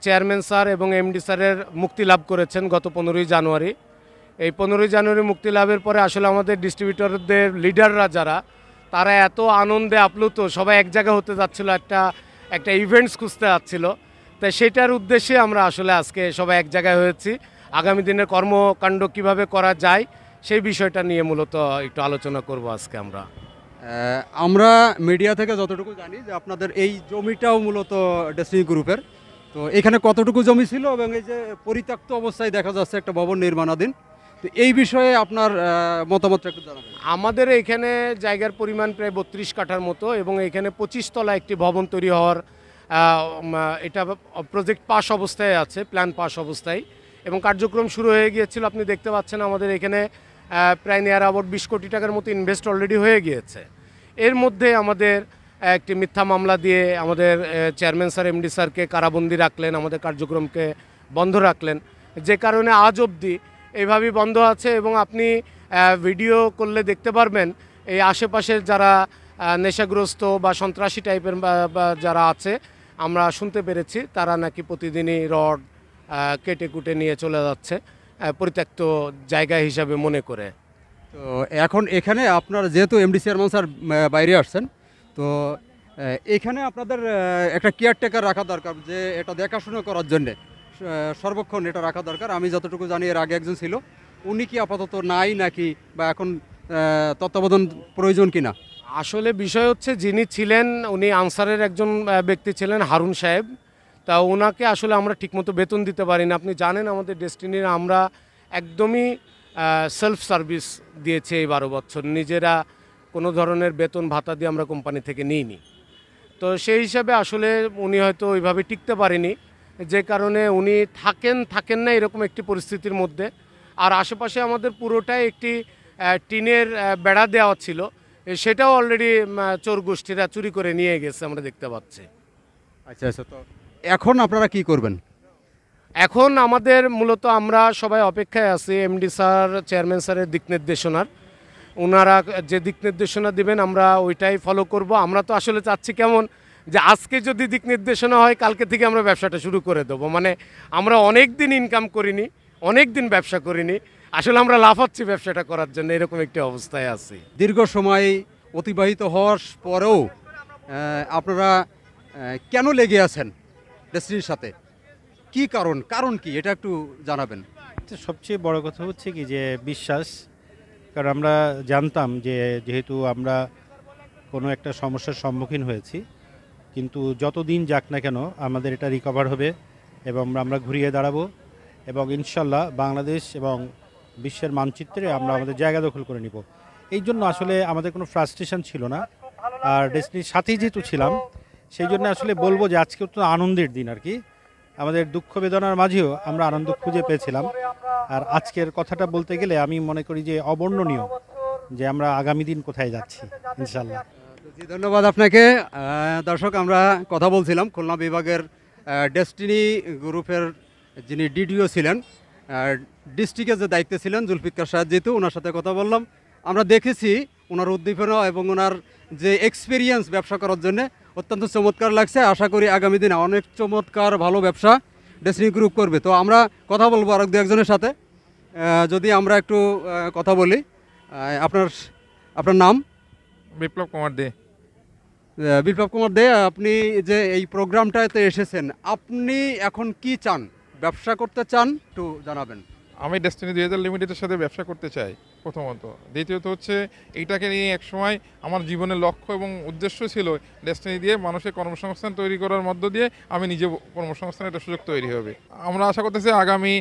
Chairman sir এবং MD স্যারের মুক্তি লাভ করেছেন গত 15ই জানুয়ারি। এই 15ই জানুয়ারি মুক্তি লাভের পরে আসলে আমাদের ডিস্ট্রিবিউটরদের লিডাররা যারা, তারা এত আনন্দে আপ্লুত, সবাই এক জায়গায় হতে যাচ্ছিল, একটা ইভেন্টস খুঁজতে যাচ্ছিল। তাই সেটার উদ্দেশ্যে আমরা আসলে আজকে সবাই এক জায়গায় হয়েছি। আগামী দিনের কর্মকাণ্ড কিভাবে করা যায় সেই বিষয়টা নিয়ে মূলত একটু আলোচনা করব আজকে আমরা। আমরা মিডিয়া থেকে যতটুকু জানি যে আপনাদের এই জমিটাও মূলত ডেস্টিনি গ্রুপের। তো এখানে কতটুকু জমি ছিল এবং এই যে পরিত্যক্ত অবস্থায় দেখা যাচ্ছে একটা ভবন নির্মাণাধীন, তো এই বিষয়ে আপনার মতামতটা একটু জানাবেন। আমাদের এখানে জায়গার পরিমাণ প্রায় 32 কাঠার মতো এবং এখানে 25 তলা একটি ভবন তৈরি হওয়ার এটা প্রজেক্ট পাস অবস্থায় আছে, প্ল্যান পাস অবস্থায়, এবং কার্যক্রম শুরু হয়ে গিয়েছিল। আপনি দেখতে পাচ্ছেন আমাদের এখানে প্রায় নিয়ার অ্যাবাউট 20 কোটি টাকার মতো ইনভেস্ট অলরেডি হয়ে গিয়েছে। এর মধ্যে আমাদের একটি মিথ্যা মামলা দিয়ে আমাদের চেয়ারম্যান স্যার এমডি স্যারকে কারাবন্দি রাখলেন, আমাদের কার্যক্রমকে বন্ধ রাখলেন, যে কারণে আজ অবধি এইভাবেই বন্ধ আছে। এবং আপনি ভিডিও করলে দেখতে পারবেন এই আশেপাশের যারা নেশাগ্রস্ত বা সন্ত্রাসী টাইপের বা যারা আছে, আমরা শুনতে পেরেছি তারা নাকি প্রতিদিনই রড কেটে কুটে নিয়ে চলে যাচ্ছে পরিত্যক্ত জায়গা হিসাবে মনে করে। তো এখন এখানে আপনার যেহেতু এমডি চেয়ারম্যান স্যার বাইরে আসছেন, তো এখানে আপনাদের একটা কেয়ারটেকার রাখা দরকার, যে এটা দেখাশোনা করার জন্যে সর্বক্ষণ এটা রাখা দরকার। আমি যতটুকু জানি এর আগে একজন ছিল, উনি কি আপাতত নাই নাকি, বা এখন তত্ত্বাবধান প্রয়োজন কিনা? আসলে বিষয় হচ্ছে যিনি ছিলেন উনি আনসারের একজন ব্যক্তি ছিলেন, হারুন সাহেব। তা ওনাকে আসলে আমরা ঠিকমতো বেতন দিতে পারি না। আপনি জানেন আমাদের ডেস্টিনির আমরা একদমই সেলফ সার্ভিস দিয়েছে এই 12 বছর, নিজেরা কোনো ধরনের বেতন ভাতা দিয়ে আমরা কোম্পানি থেকে নিইনি। তো সেই হিসাবে আসলে উনি হয়তো ওইভাবে টিকতে পারেনি, যে কারণে উনি থাকেন না এরকম একটি পরিস্থিতির মধ্যে। আর আশেপাশে আমাদের পুরোটাই একটি টিনের বেড়া দেওয়া ছিল, সেটাও অলরেডি চোর গোষ্ঠীরা চুরি করে নিয়ে গেছে, আমরা দেখতে পাচ্ছি। আচ্ছা আচ্ছা, তো এখন আপনারা কি করবেন? এখন আমাদের মূলত আমরা সবাই অপেক্ষায় আছি এমডি স্যার চেয়ারম্যান স্যারের দিক নির্দেশনার। ওনারা যে দিক নির্দেশনা দিবেন আমরা ওইটাই ফলো করব। আমরা তো আসলে চাচ্ছি কেমন যে আজকে যদি দিক নির্দেশনা হয় কালকে থেকে আমরা ব্যবসাটা শুরু করে দেবো। মানে আমরা অনেক দিন ইনকাম করিনি, অনেক দিন ব্যবসা করিনি, আসলে আমরা লাফাচ্ছি ব্যবসাটা করার জন্য, এরকম একটি অবস্থায় আছি। দীর্ঘ সময় অতিবাহিত হওয়ার পরেও আপনারা কেন লেগে আছেন ডেস্টিনির সাথে? কি কারণ কি এটা একটু জানাবেন। সবচেয়ে বড় কথা হচ্ছে কি যে বিশ্বাস। কারণ আমরা জানতাম যে যেহেতু আমরা কোনো একটা সমস্যার সম্মুখীন হয়েছি, কিন্তু যত দিন যাক না কেন আমাদের এটা রিকভার হবে এবং আমরা ঘুরিয়ে দাঁড়াবো এবং ইনশাল্লাহ বাংলাদেশ এবং বিশ্বের মানচিত্রে আমরা আমাদের জায়গা দখল করে নিব। এই জন্য আসলে আমাদের কোনো ফ্রাস্ট্রেশন ছিল না। আর ডেস্টিনির সাথেই যেহেতু ছিলাম, সেই জন্য আসলে বলবো যে আজকে তো আনন্দের দিন আর কি। আমাদের দুঃখ বেদনার মাঝেও আমরা আনন্দ খুঁজে পেয়েছিলাম। আর আজকের কথাটা বলতে গেলে আমি মনে করি যে অবর্ণনীয়, যে আমরা আগামী দিন কোথায় যাচ্ছি ইনশাল্লাহ। জি, ধন্যবাদ আপনাকে। দর্শক, আমরা কথা বলছিলাম খুলনা বিভাগের ডেস্টিনি গ্রুপের যিনি ডিডিও ছিলেন, ডিস্ট্রিক্টের যে দায়িত্বে ছিলেন জুলফিকার সাহেব জিতু, ওনার সাথে কথা বললাম। আমরা দেখেছি ওনার উদ্দীপনা এবং ওনার যে এক্সপিরিয়েন্স ব্যবসা করার জন্য অত্যন্ত চমৎকার লাগছে। আশা করি আগামী দিনে অনেক চমৎকার ভালো ব্যবসা ডেস্টিনি গ্রুপ করবে। তো আমরা কথা বলবো আর দু একজনের সাথে। যদি আমরা একটু কথা বলি, আপনার নাম? বিপ্লব কুমার দে। বিপ্লব কুমার দে, আপনি যে এই প্রোগ্রামটাতে এসেছেন, আপনি এখন কি চান? ব্যবসা করতে চান? একটু জানাবেন। আমি ডেস্টিনি 2000 লিমিটেডের সাথে ব্যবসা করতে চাই প্রথমত। দ্বিতীয়ত হচ্ছে এইটাকে নিয়ে একসময় আমার জীবনের লক্ষ্য এবং উদ্দেশ্য ছিল ডেস্টিনি দিয়ে মানুষের কর্মসংস্থান তৈরি করার মধ্য দিয়ে আমি নিজে কর্মসংস্থানের একটা সুযোগ তৈরি হবে। আমরা আশা করতেছি আগামী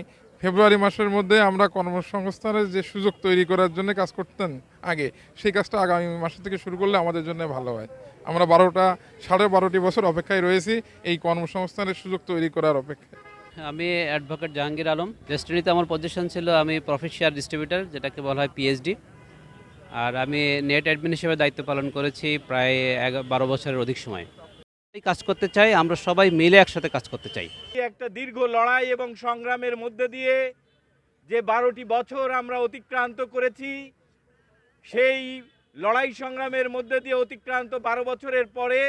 ফেব্রুয়ারি মাসের মধ্যে আমরা কর্মসংস্থানের যে সুযোগ তৈরি করার জন্য কাজ করতেন আগে, সেই কাজটা আগামী মাস থেকে শুরু করলে আমাদের জন্য ভালো হয়। আমরা 12.5 বছর অপেক্ষায় রয়েছি এই কর্মসংস্থানের সুযোগ তৈরি করার অপেক্ষায়। আমি অ্যাডভোকেট জাহাঙ্গীর আলম। ডেস্টিনিতে আমার পজিশন ছিল আমি প্রফিট শেয়ার ডিস্ট্রিবিউটর, যেটাকে বলা হয় পিএইচডি। আর আমি নেট অ্যাডমিন হিসেবে দায়িত্ব পালন করেছি প্রায় 12 বছরের অধিক সময়। কাজ করতে চাই, আমরা সবাই মিলে একসাথে কাজ করতে চাই। একটা দীর্ঘ লড়াই এবং সংগ্রামের মধ্যে দিয়ে যে 12টি বছর আমরা অতিক্রান্ত করেছি, সেই লড়াই সংগ্রামের মধ্যে দিয়ে অতিক্রান্ত 12 বছরের পরে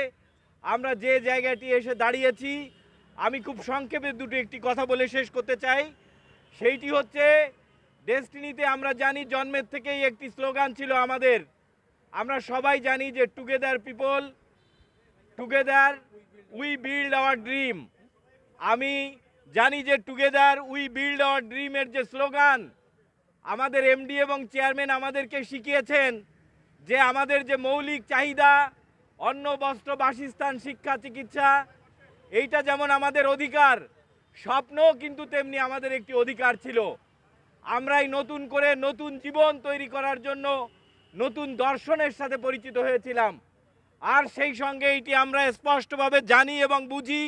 আমরা যে জায়গাটি এসে দাঁড়িয়েছি, আমি খুব সংক্ষেপে একটি কথা বলে শেষ করতে চাই। সেইটি হচ্ছে, ডেস্টিনিতে আমরা জানি জন্মের থেকেই একটি স্লোগান ছিল আমাদের। আমরা সবাই জানি যে together people, together we build our dream. আমি জানি যে টুগেদার উই বিল্ড আওয়ার ড্রিমের যে স্লোগান, আমাদের এমডি এবং চেয়ারম্যান আমাদেরকে শিখিয়েছেন যে আমাদের যে মৌলিক চাহিদা, অন্ন, বস্ত্র, বাসস্থান, শিক্ষা, চিকিৎসা, এইটা যেমন আমাদের অধিকার, স্বপ্ন কিন্তু তেমনি আমাদের একটি অধিকার ছিল। আমরাই নতুন করে নতুন জীবন তৈরি করার জন্য নতুন দর্শনের সাথে পরিচিত হয়েছিলাম। আর সেই সঙ্গে এইটি আমরা স্পষ্টভাবে জানি এবং বুঝি।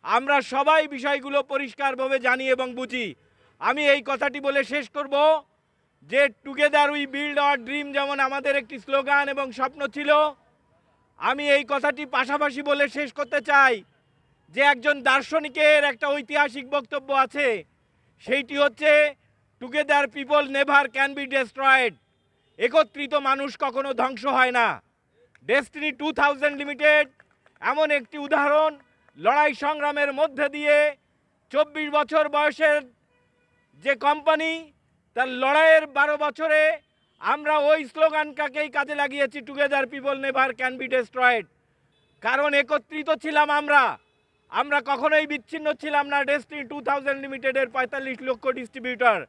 আমরা সবাই বিষয়গুলো পরিষ্কারভাবে জানি এবং বুঝি। আমি এই কথাটি বলে শেষ করব যে together we build our dream যেমন আমাদের একটি স্লোগান এবং স্বপ্ন ছিল, আমি এই কথাটি পাশাপাশি বলে শেষ করতে চাই যে একজন দার্শনিকের একটা ঐতিহাসিক বক্তব্য আছে, সেইটি হচ্ছে together people never can be destroyed. একত্রিত মানুষ কখনো ধ্বংস হয় না। ডেস্টিনি 2000 লিমিটেড এমন একটি উদাহরণ, লড়াই সংগ্রামের মধ্যে দিয়ে 24 বছর বয়সের যে কোম্পানি, তার লড়াইয়ের 12 বছরে আমরা ওই স্লোগানটাকেই কাজে লাগিয়েছি, together people never can be destroyed. কারণ একত্রিত ছিলাম আমরা কখনোই বিচ্ছিন্ন ছিলাম না। ডেস্টিনি 2000 লিমিটেডের 45 লক্ষ ডিস্ট্রিবিউটর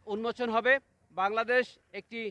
উন্মোচন হবে। বাংলাদেশ একটি